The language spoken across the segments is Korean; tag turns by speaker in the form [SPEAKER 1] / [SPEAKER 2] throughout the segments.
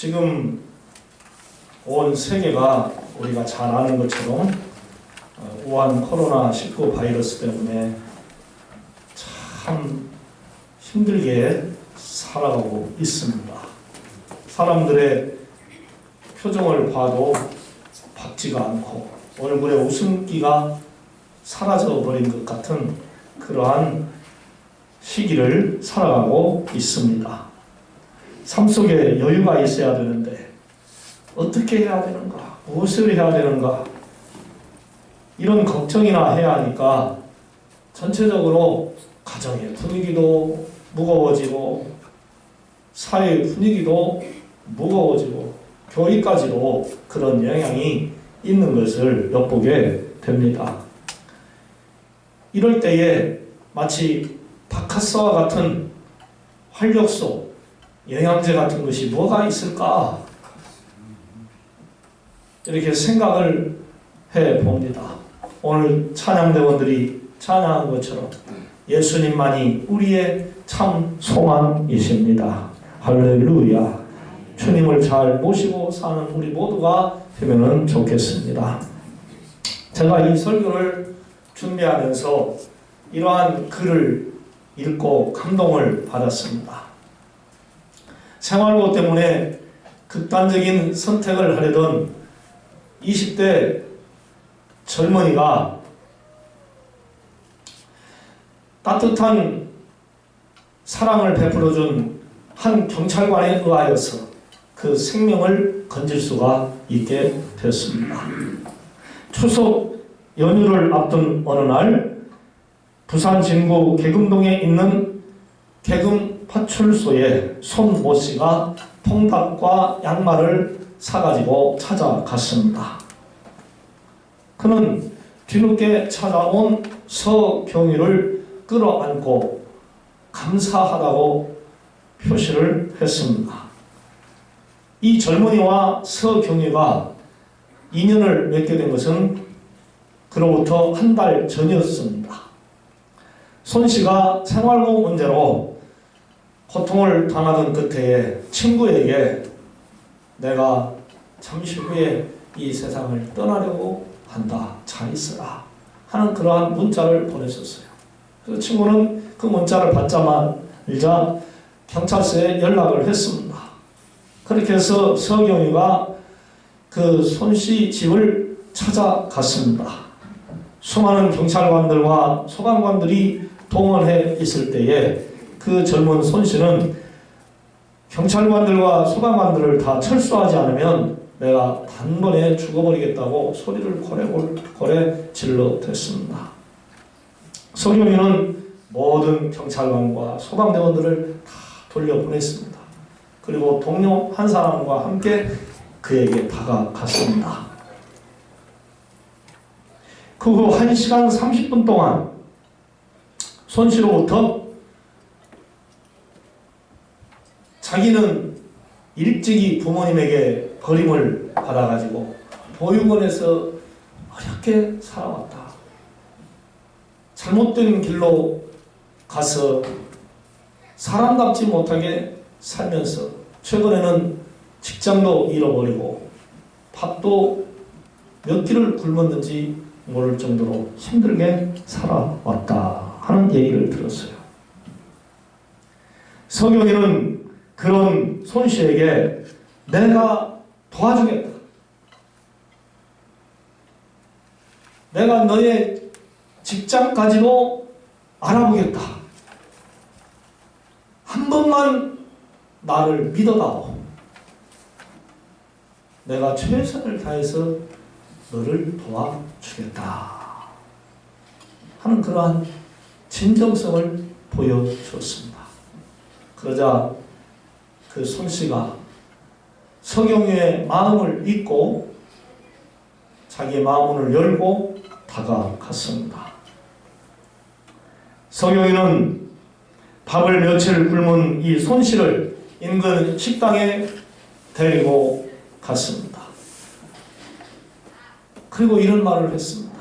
[SPEAKER 1] 지금 온 세계가 우리가 잘 아는 것처럼 우한 코로나19 바이러스 때문에 참 힘들게 살아가고 있습니다. 사람들의 표정을 봐도 밝지가 않고 얼굴에 웃음기가 사라져버린 것 같은 그러한 시기를 살아가고 있습니다. 삶 속에 여유가 있어야 되는데 어떻게 해야 되는가? 무엇을 해야 되는가? 이런 걱정이나 해야 하니까 전체적으로 가정의 분위기도 무거워지고 사회의 분위기도 무거워지고 교리까지도 그런 영향이 있는 것을 엿보게 됩니다. 이럴 때에 마치 바카스와 같은 활력소, 영양제 같은 것이 뭐가 있을까? 이렇게 생각을 해봅니다. 오늘 찬양대원들이 찬양한 것처럼 예수님만이 우리의 참 소망이십니다. 할렐루야. 주님을 잘 모시고 사는 우리 모두가 되면 좋겠습니다. 제가 이 설교를 준비하면서 이러한 글을 읽고 감동을 받았습니다. 생활고 때문에 극단적인 선택을 하려던 20대 젊은이가 따뜻한 사랑을 베풀어준 한 경찰관에 의하여서 그 생명을 건질 수가 있게 됐습니다. 추석 연휴를 앞둔 어느 날 부산 진구 계금동에 있는 계금 파출소에 손 모씨가 통닭과 양말을 사가지고 찾아갔습니다. 그는 뒤늦게 찾아온 서경위를 끌어안고 감사하다고 표시를 했습니다. 이 젊은이와 서경위가 인연을 맺게 된 것은 그로부터 한 달 전이었습니다. 손 씨가 생활고 문제로 고통을 당하던 그때에 친구에게 내가 잠시 후에 이 세상을 떠나려고 한다. 잘 있어라. 하는 그러한 문자를 보냈었어요. 그래서 친구는 그 문자를 받자마자 경찰서에 연락을 했습니다. 그렇게 해서 서경이가 그 손 씨 집을 찾아갔습니다. 수많은 경찰관들과 소방관들이 동원해 있을 때에 그 젊은 손 씨는 경찰관들과 소방관들을 다 철수하지 않으면 내가 단번에 죽어버리겠다고 소리를 고래 질러댔습니다. 서경이는 모든 경찰관과 소방대원들을 다 돌려보냈습니다. 그리고 동료 한 사람과 함께 그에게 다가갔습니다. 그 후 1시간 30분 동안 손 씨로부터 자기는 일찍이 부모님에게 버림을 받아가지고 보육원에서 어렵게 살아왔다. 잘못된 길로 가서 사람답지 못하게 살면서 최근에는 직장도 잃어버리고 밥도 몇 끼를 굶었는지 모를 정도로 힘들게 살아왔다 하는 얘기를 들었어요. 서경이는 그런 손 씨에게 내가 도와주겠다. 내가 너의 직장까지도 알아보겠다. 한 번만 나를 믿어다오. 내가 최선을 다해서 너를 도와주겠다. 하는 그러한 진정성을 보여주었습니다. 그러자 그 손 씨가 서경유의 마음을 잊고 자기의 마음을 열고 다가갔습니다. 서경유는 밥을 며칠 굶은 이 손 씨를 인근 식당에 데리고 갔습니다. 그리고 이런 말을 했습니다.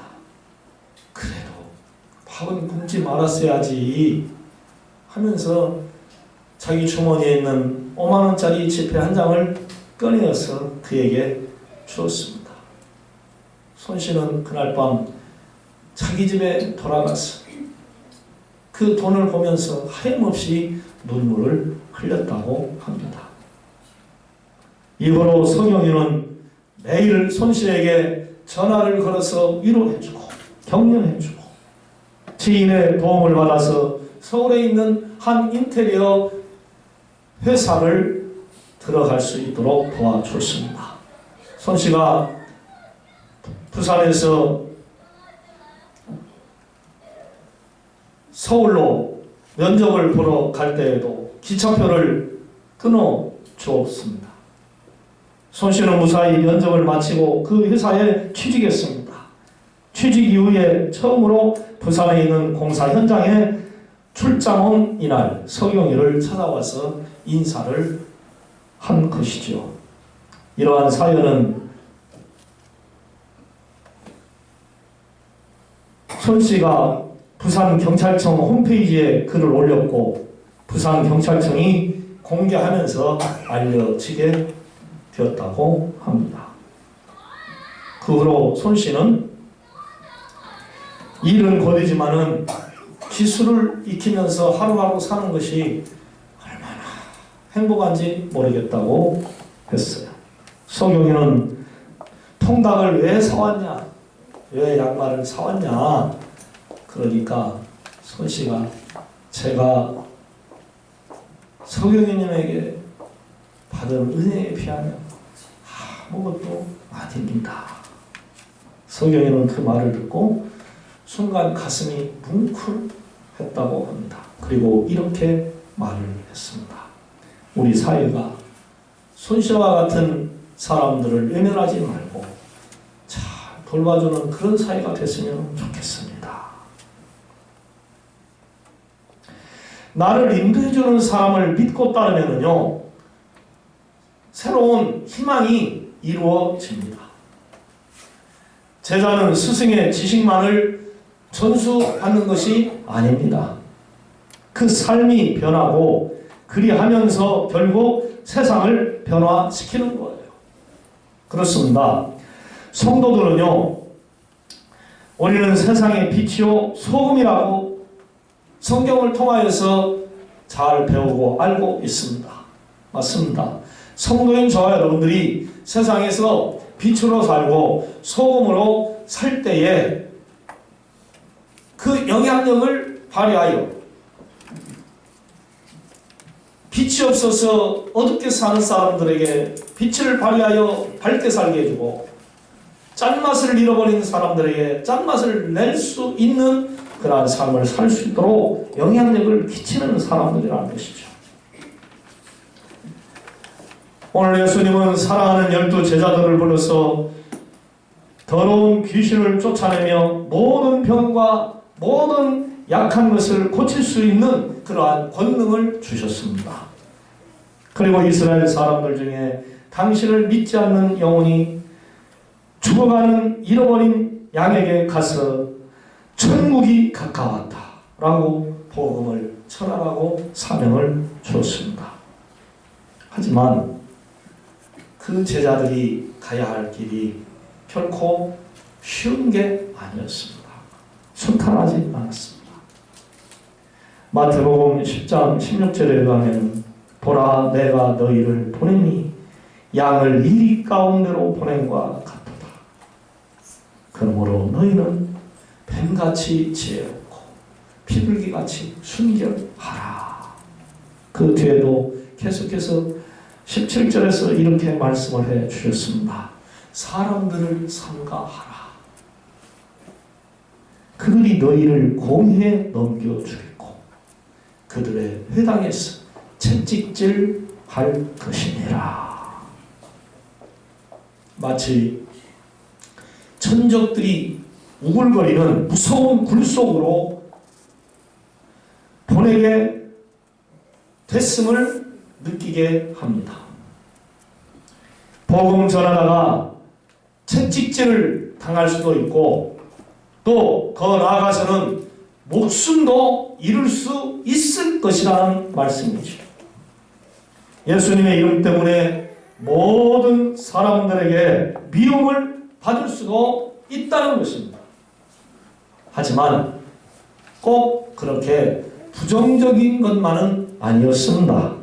[SPEAKER 1] 그래도 밥은 굶지 말았어야지 하면서 자기 주머니에 있는 5만 원짜리 지폐 한 장을 꺼내어서 그에게 주었습니다. 손씨는 그날 밤 자기 집에 돌아가서 그 돈을 보면서 하염없이 눈물을 흘렸다고 합니다. 이후로 서경이는 매일 손씨에게 전화를 걸어서 위로해주고 격려해주고 지인의 도움을 받아서 서울에 있는 한 인테리어 회사를 들어갈 수 있도록 도와줬습니다. 손씨가 부산에서 서울로 면접을 보러 갈 때에도 기차표를 끊어 주었습니다. 손씨는 무사히 면접을 마치고 그 회사에 취직했습니다. 취직 이후에 처음으로 부산에 있는 공사 현장에 출장 온 이날 서경이를 찾아와서 인사를 한 것이죠. 이러한 사연은 손씨가 부산경찰청 홈페이지에 글을 올렸고 부산경찰청이 공개하면서 알려지게 되었다고 합니다. 그 후로 손씨는 일은 고되지만은 기술을 익히면서 하루하루 사는 것이 얼마나 행복한지 모르겠다고 했어요. 서경이는 통닭을 왜 사왔냐? 왜 양말을 사왔냐? 그러니까 손씨가 제가 서경이님에게 받은 은혜에 비하면 아무것도 아닙니다. 서경이는 그 말을 듣고 순간 가슴이 뭉클했다고 합니다. 그리고 이렇게 말을 했습니다. 우리 사회가 손씨와 같은 사람들을 외면하지 말고 잘 돌봐주는 그런 사회가 됐으면 좋겠습니다. 나를 인도해주는 사람을 믿고 따르면요 새로운 희망이 이루어집니다. 제자는 스승의 지식만을 전수받는 것이 아닙니다. 그 삶이 변하고 그리하면서 결국 세상을 변화시키는 거예요. 그렇습니다. 성도들은요 우리는 세상의 빛이요 소금이라고 성경을 통하여서 잘 배우고 알고 있습니다. 맞습니다. 성도인 저와 여러분들이 세상에서 빛으로 살고 소금으로 살 때에 그 영향력을 발휘하여 빛이 없어서 어둡게 사는 사람들에게 빛을 발휘하여 밝게 살게 해주고 짠맛을 잃어버린 사람들에게 짠맛을 낼 수 있는 그러한 삶을 살 수 있도록 영향력을 끼치는 사람들이라는 것이죠. 오늘 예수님은 사랑하는 12 제자들을 불러서 더러운 귀신을 쫓아내며 모든 병과 모든 약한 것을 고칠 수 있는 그러한 권능을 주셨습니다. 그리고 이스라엘 사람들 중에 당신을 믿지 않는 영혼이 죽어가는 잃어버린 양에게 가서 천국이 가까웠다 라고 복음을 전하라고 사명을 주었습니다. 하지만 그 제자들이 가야 할 길이 결코 쉬운 게 아니었습니다. 순탄하지 않았습니다. 마태복음 10장 16절에 의하면 보라 내가 너희를 보내니 양을 이리 가운데로 보낸과 같도다. 그러므로 너희는 뱀같이 지혜롭고 비둘기같이 순결하라. 그 뒤에도 계속해서 17절에서 이렇게 말씀을 해 주셨습니다. 사람들을 삼가하라. 그들이 너희를 공회에 넘겨주겠고 그들의 회당에서 채찍질 할 것이니라. 마치 천적들이 우글거리는 무서운 굴 속으로 보내게 됐음을 느끼게 합니다. 복음 전하다가 채찍질을 당할 수도 있고 또 더 나아가서는 목숨도 잃을 수 있을 것이라는 말씀이죠. 예수님의 이름 때문에 모든 그 사람들에게 미움을 받을 수도 있다는 것입니다. 하지만 꼭 그렇게 부정적인 것만은 아니었습니다.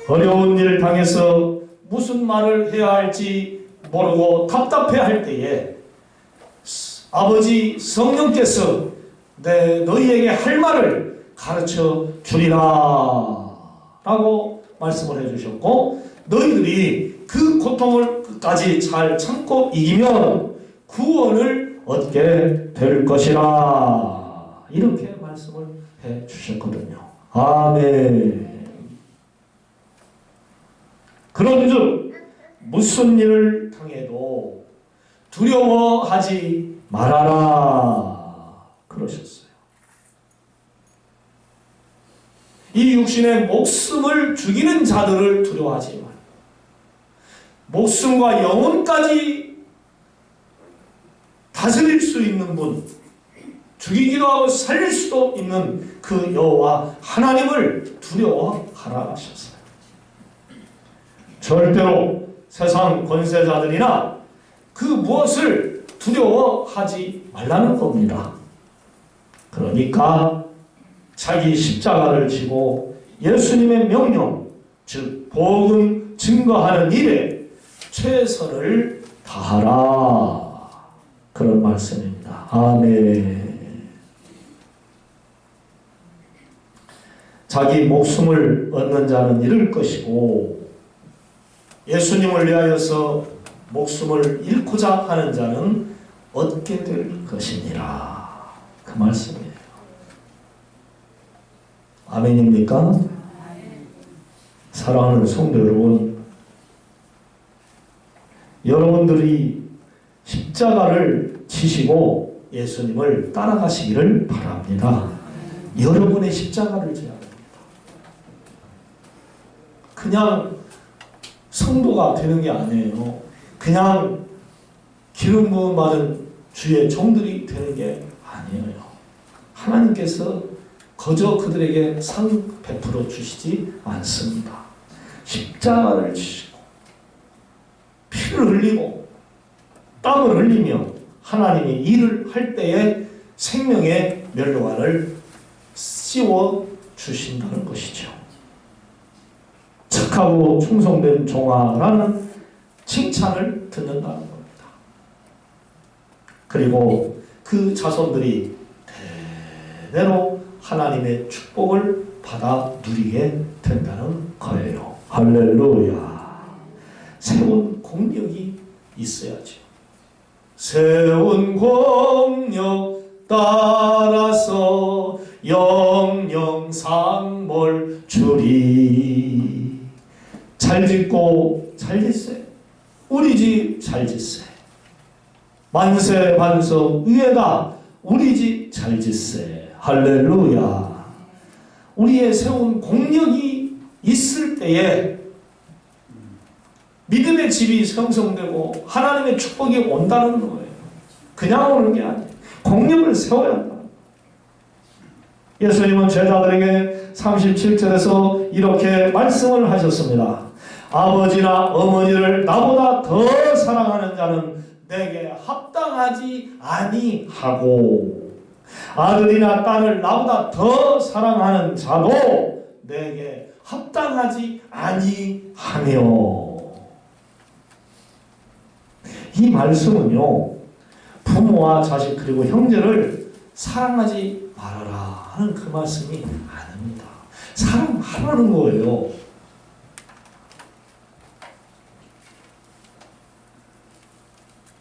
[SPEAKER 1] 어려운 일을 당해서 무슨 말을 해야 할지 모르고 답답해할 때에 아버지 성령께서 너희에게 할 말을 가르쳐 주리라 라고 말씀을 해주셨고, 너희들이 그 고통을 끝까지 잘 참고 이기면 구원을 얻게 될 것이라, 이렇게 말씀을 해주셨거든요. 아멘. 그런즉 무슨 일을 당해도 두려워하지 말아라 그러셨어요. 이 육신의 목숨을 죽이는 자들을 두려워하지 말아라. 목숨과 영혼까지 다스릴 수 있는 분, 죽이기도 하고 살릴 수도 있는 그 여호와 하나님을 두려워하라 하셨어요. 절대로 세상 권세자들이나 그 무엇을 두려워하지 말라는 겁니다. 그러니까 자기 십자가를 지고 예수님의 명령, 즉 복음 증거하는 일에 최선을 다하라, 그런 말씀입니다. 아멘. 자기 목숨을 얻는 자는 잃을 것이고, 예수님을 위하여서 목숨을 잃고자 하는 자는 얻게 될 것이니라, 그 말씀이에요. 아멘입니까? 사랑하는 성도 여러분, 여러분들이 십자가를 지시고 예수님을 따라가시기를 바랍니다. 여러분의 십자가를 져야 합니다. 그냥 성도가 되는 게 아니에요. 그냥 기름 부음 받은 주의 종들이 되는 게 아니에요. 하나님께서 거저 그들에게 상 베풀어 주시지 않습니다. 십자가를 지시고 피를 흘리고 땀을 흘리며 하나님이 일을 할 때에 생명의 면류관을 씌워 주신다는 것이죠. 착하고 충성된 종아라는 칭찬을 듣는다는 겁니다. 그리고 그 자손들이 대대로 하나님의 축복을 받아 누리게 된다는 거예요. 할렐루야. 세운 공력이 있어야죠. 세운 공력 따라서 영영상몰 주리. 잘 짓고 잘 짓세. 우리 집 잘 짓세. 만세 반석 위에다 우리 집 잘 짓세. 할렐루야. 우리의 세운 공력이 있을 때에 믿음의 집이 형성되고 하나님의 축복이 온다는 거예요. 그냥 오는 게 아니에요. 공력을 세워야 한다. 예수님은 제자들에게 37절에서 이렇게 말씀을 하셨습니다. 아버지나 어머니를 나보다 더 사랑하는 자는 내게 합당하지 아니하고, 아들이나 딸을 나보다 더 사랑하는 자도 내게 합당하지 아니하며. 이 말씀은요, 부모와 자식 그리고 형제를 사랑하지 말아라 하는 그 말씀이 아닙니다. 사랑하라는 거예요.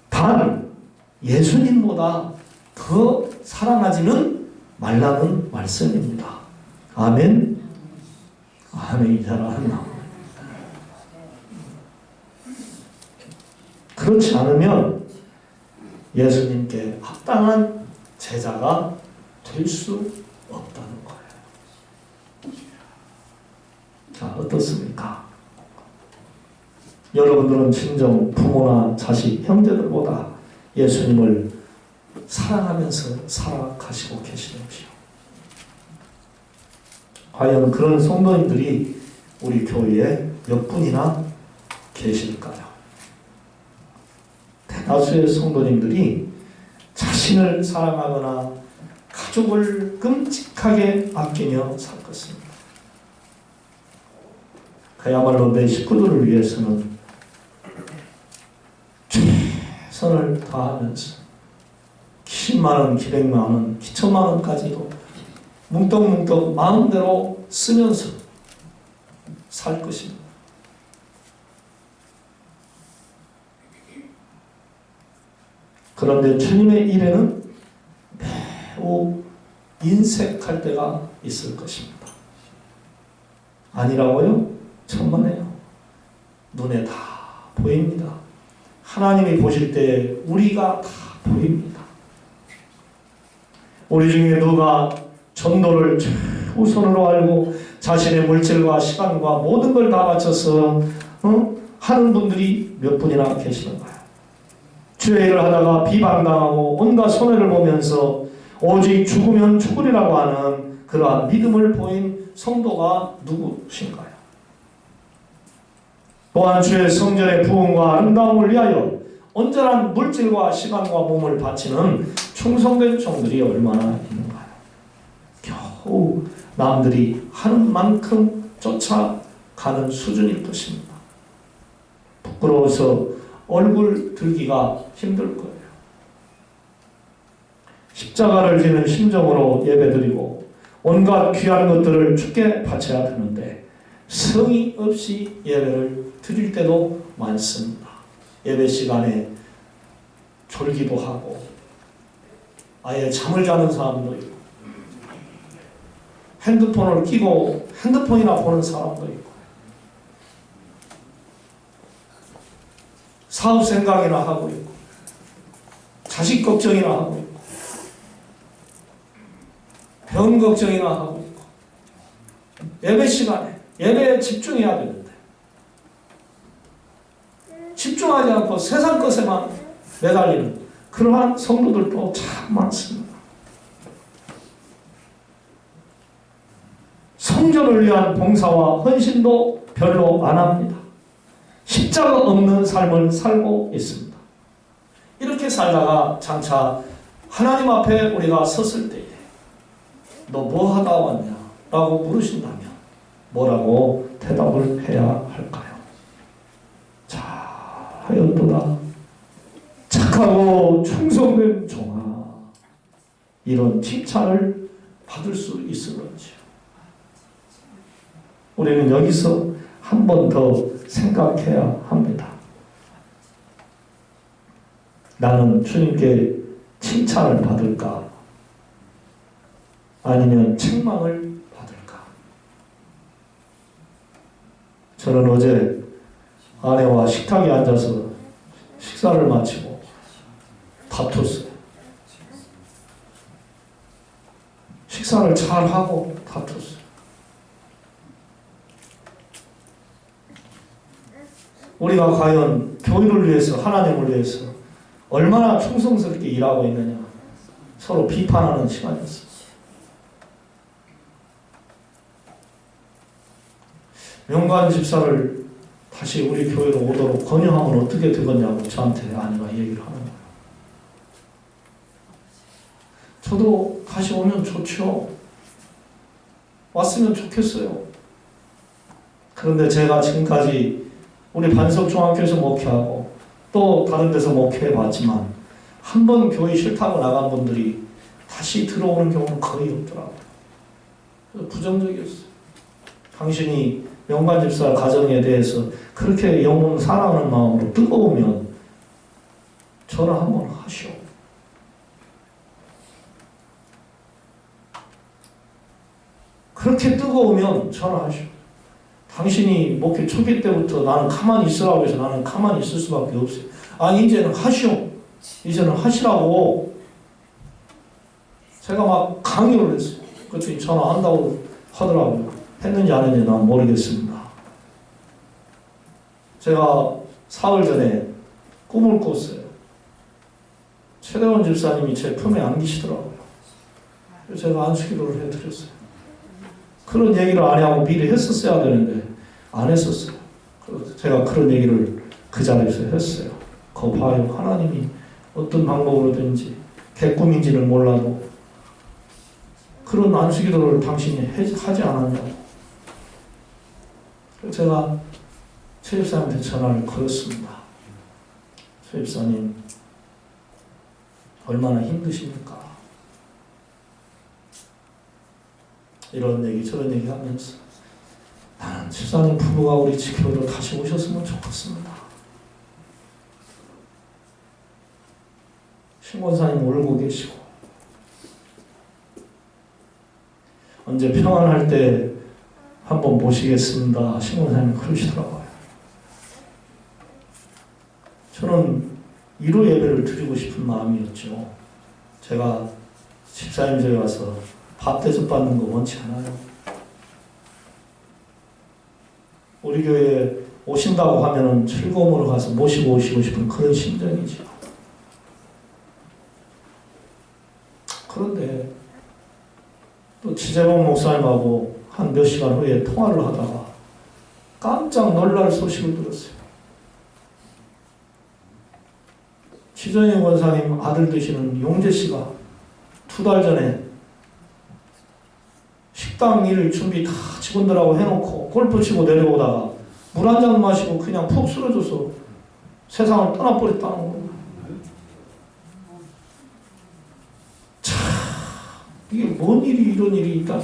[SPEAKER 1] 단 예수님보다 더 사랑하지는 말라는 말씀입니다. 아멘. 아멘이 잘 안 나와요. 그렇지 않으면 예수님께 합당한 제자가 될 수 없다는 거예요. 자, 어떻습니까? 여러분들은 진정 부모나 자식, 형제들보다 예수님을 사랑하면서 살아가시고 계시는지요? 과연 그런 성도님들이 우리 교회에 몇 분이나 계실까요? 대다수의 성도님들이 자신을 사랑하거나 가족을 끔찍하게 아끼며 살 것입니다. 그야말로 내 식구들을 위해서는 최선을 다하면서 기십만원, 기백만원, 기천만원까지도 뭉떡뭉떡 마음대로 쓰면서 살 것입니다. 그런데 주님의 일에는 매우 인색할 때가 있을 것입니다. 아니라고요? 천만에요. 눈에 다 보입니다. 하나님이 보실 때 우리가 다 보입니다. 우리 중에 누가 전도를 최우선으로 알고 자신의 물질과 시간과 모든 걸 다 바쳐서 하는 분들이 몇 분이나 계시는가요? 주의 일을 하다가 비방당하고 온갖 손해를 보면서 오직 죽으면 죽으리라고 하는 그러한 믿음을 보인 성도가 누구신가요? 또한 주의 성전의 부흥과 아름다움을 위하여 온전한 물질과 시간과 몸을 바치는 충성된 종들이 얼마나 있는가요? 겨우 남들이 하는 만큼 쫓아가는 수준일 것입니다. 부끄러워서 얼굴 들기가 힘들 거예요. 십자가를 지는 심정으로 예배드리고 온갖 귀한 것들을 주께 바쳐야 되는데 성의 없이 예배를 드릴 때도 많습니다. 예배 시간에 졸기도 하고 아예 잠을 자는 사람도 있고 핸드폰을 끼고 핸드폰이나 보는 사람도 있고 사업 생각이나 하고 있고 자식 걱정이나 하고 있고 병 걱정이나 하고 있고 예배 시간에 예배에 집중해야 되는데 집중하지 않고 세상 것에만 매달리는 그러한 성도들도 참 많습니다. 성전을 위한 봉사와 헌신도 별로 안 합니다. 십자가 없는 삶을 살고 있습니다. 이렇게 살다가 장차 하나님 앞에 우리가 섰을 때에 너 뭐 하다 왔냐? 라고 물으신다면 뭐라고 대답을 해야 할까요? 잘하였도다. 착하고 충성된 종아. 이런 칭찬을 받을 수 있을런지. 우리는 여기서 한 번 더 생각해야 합니다. 나는 주님께 칭찬을 받을까? 아니면 책망을 받을까? 저는 어제 아내와 식탁에 앉아서 식사를 마치고 다퉜어요. 식사를 잘하고 다퉜어요. 우리가 과연 교회를 위해서 하나님을 위해서 얼마나 충성스럽게 일하고 있느냐 서로 비판하는 시간이었어요. 명관 집사를 다시 우리 교회로 오도록 권유하면 어떻게 되겠냐고 저한테 아내가 얘기를 하는 거예요. 저도 다시 오면 좋죠. 왔으면 좋겠어요. 그런데 제가 지금까지 우리 반석중학교에서 목회하고 또 다른 데서 목회해봤지만 한 번 교회 싫다고 나간 분들이 다시 들어오는 경우는 거의 없더라고요. 부정적이었어요. 당신이 명관집사 가정에 대해서 그렇게 영혼 사랑하는 마음으로 뜨거우면 전화 한번 하시오. 그렇게 뜨거우면 전화하시오. 당신이 목회 초기 때부터 나는 가만히 있으라고 해서 나는 가만히 있을 수밖에 없어요. 아니 이제는 하시오. 이제는 하시라고 제가 막 강요를 했어요. 그랬더니 전화한다고 하더라고요. 했는지 안 했는지 난 모르겠습니다. 제가 사흘 전에 꿈을 꿨어요. 최대원 집사님이 제 품에 안기시더라고요. 그래서 제가 안수기도를 해드렸어요. 그런 얘기를 안 하고 미리 했었어야 되는데 안 했었어요. 제가 그런 얘기를 그 자리에서 했어요. 거 봐요. 하나님이 어떤 방법으로든지 개꿈인지는 몰라도 그런 안수기도를 당신이 하지 않았냐고. 제가 최 집사님한테 전화를 걸었습니다. 최 집사님 얼마나 힘드십니까? 이런 얘기 저런 얘기 하면서 나는 집사님 부부가 우리 지켜로 다시 오셨으면 좋겠습니다. 신권사님 울고 계시고 언제 평안할 때 한번 모시겠습니다. 신권사님 그러시더라고요. 저는 위로 예배를 드리고 싶은 마음이었죠. 제가 집사님 집에 와서 밥 대접받는 거 원치 않아요. 우리 교회에 오신다고 하면은 즐거움으로 가서 모시고 오시고 싶은 그런 심정이죠. 그런데 또 지재봉 목사님하고 한 몇 시간 후에 통화를 하다가 깜짝 놀랄 소식을 들었어요. 지정희 권사님 아들 되시는 용재 씨가 2달 전에 식당 일 준비 다 직원들하고 해놓고 골프 치고 내려오다가 물 한 잔 마시고 그냥 푹 쓰러져서 세상을 떠나버렸다는 거예요. 참, 이게 뭔 일이 이런 일이 있다.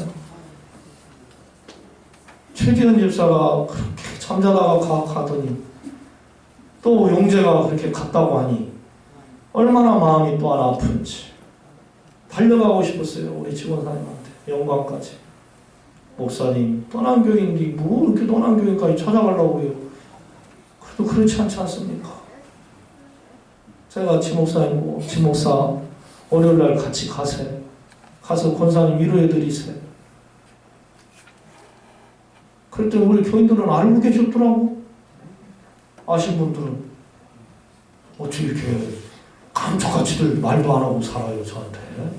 [SPEAKER 1] 최기현 집사가 그렇게 잠자다가 가더니 또 용재가 그렇게 갔다고 하니 얼마나 마음이 또 하나 아픈지 달려가고 싶었어요. 우리 직원사님한테 영광까지. 목사님 떠난 교인인데 뭐 이렇게 떠난 교인까지 찾아가려고요. 그래도 그렇지 않지 않습니까? 제가 지목사님고 지목사 월요일날 같이 가세요. 가서 권사님 위로해드리세요. 그랬더니 우리 교인들은 알고 계셨더라고. 아신 분들은 어떻게 이렇게 감쪽같이들 말도 안 하고 살아요 저한테. 네?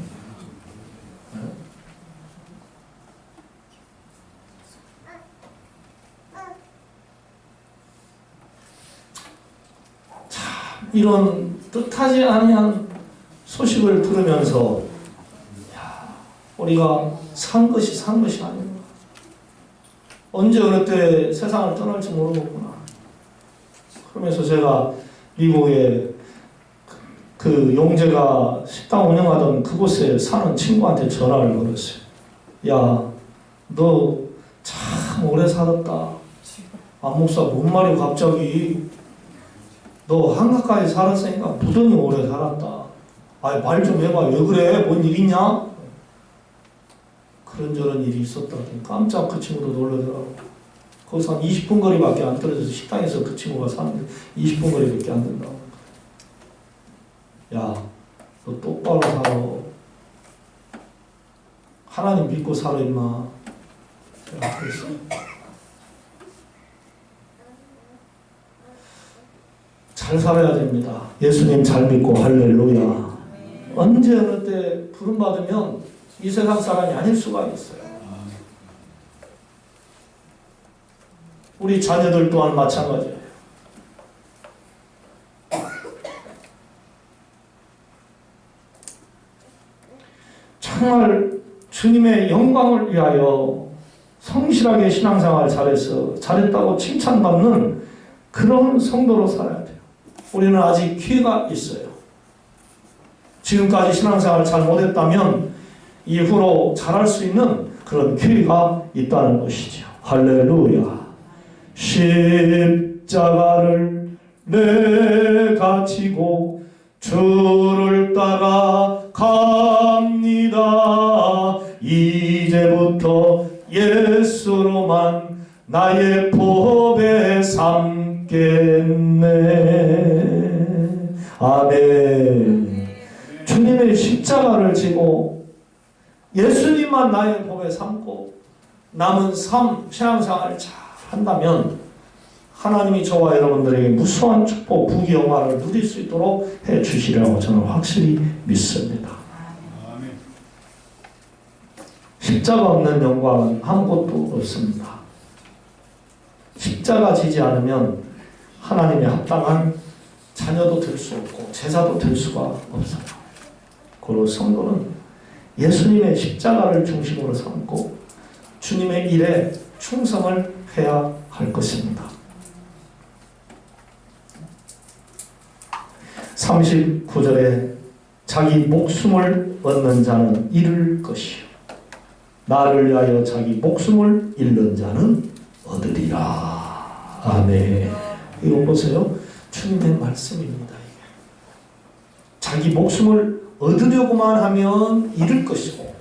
[SPEAKER 1] 참 이런 뜻하지 아니한 소식을 들으면서 야, 우리가 산 것이 아닌가. 언제 어느 때 세상을 떠날지 모르겠구나. 그러면서 제가 미국에 그 용재가 식당 운영하던 그곳에 사는 친구한테 전화를 걸었어요. 야, 너 참 오래 살았다. 안 목사 뭔 말이 갑자기. 너 한가까지 살았으니까 무던히 오래 살았다. 아이 말 좀 해봐. 왜 그래? 뭔 일 있냐? 그런저런 일이 있었다더니 깜짝 그 친구도 놀라더라고. 거기서 한 20분 거리밖에 안 떨어져서 식당에서 그 친구가 사는데 20분 거리밖에 안 된다고. 야, 너 똑바로 살아. 하나님 믿고 살아 임마. 제가 그랬어요. 잘 살아야 됩니다. 예수님 잘 믿고 할렐루야. 언제 어느 때 부름받으면 이 세상 사람이 아닐 수가 있어요. 우리 자녀들 또한 마찬가지예요. 정말 주님의 영광을 위하여 성실하게 신앙생활 잘했다고 칭찬받는 그런 성도로 살아야 돼요. 우리는 아직 기회가 있어요. 지금까지 신앙생활 잘 못했다면 이후로 잘할 수 있는 그런 기회가 있다는 것이죠. 할렐루야. 십자가를 내가 지고 주를 따라갑니다. 이제부터 예수로만 나의 법에 삼겠네. 아멘. 주님의 십자가를 지고 예수님만 나의 법에 삼고 남은 삶, 신앙생활을 잘 한다면 하나님이 저와 여러분들에게 무수한 축복, 부귀 영화를 누릴 수 있도록 해주시리라고 저는 확실히 믿습니다. 십자가 없는 영광은 아무것도 없습니다. 십자가 지지 않으면 하나님의 합당한 자녀도 될 수 없고 제자도 될 수가 없어요. 그리고 성도는 예수님의 십자가를 중심으로 삼고 주님의 일에 충성을 해야 할 것입니다. 39절에 자기 목숨을 얻는 자는 잃을 것이요 나를 위하여 자기 목숨을 잃는 자는 얻으리라. 아멘. 이거 보세요. 주님의 말씀입니다. 자기 목숨을 얻으려고만 하면 잃을 것이고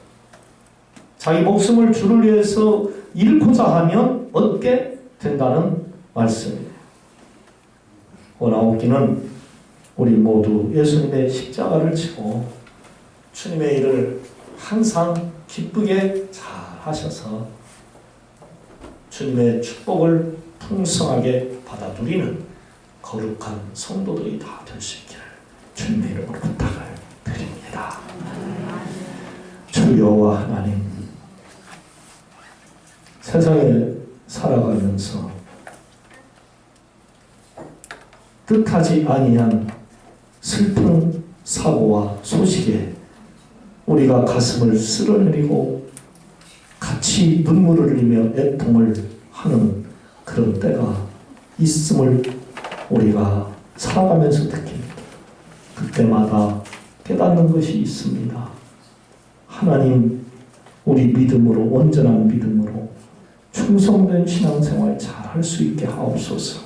[SPEAKER 1] 자기 목숨을 주를 위해서 잃고자 하면 얻게 된다는 말씀이에요. 원하옵기는 우리 모두 예수님의 십자가를 지고 주님의 일을 항상 기쁘게 잘 하셔서 주님의 축복을 풍성하게 받아들이는 거룩한 성도들이 다 될 수 있기를 주님의 이름으로 부탁을 드립니다. 주 여호와 하나님, 세상에 살아가면서 뜻하지 아니한 슬픈 사고와 소식에 우리가 가슴을 쓸어내리고 같이 눈물을 흘리며 애통을 하는 그런 때가 있음을 우리가 살아가면서 느낍니다. 그때마다 깨닫는 것이 있습니다. 하나님, 우리 믿음으로, 온전한 믿음으로 충성된 신앙생활 잘 할 수 있게 하옵소서.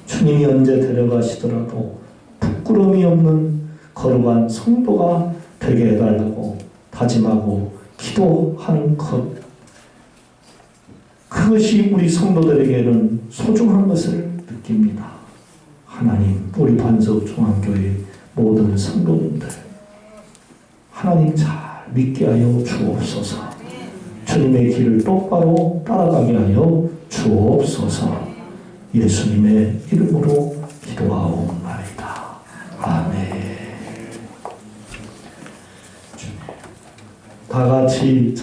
[SPEAKER 1] 주님이 언제 데려가시더라도 부끄러움이 없는 거룩한 성도가 되게 해달라고 다짐하고 기도하는 것, 그것이 우리 성도들에게는 소중한 것을 느낍니다. 하나님, 우리 반석 중앙교회 모든 성도님들 하나님 잘 믿게 하여 주옵소서. 주님의 길을 똑바로 따라가게 하여 주옵소서. 예수님의 이름으로 기도하옵나이다. 아멘. 다 같이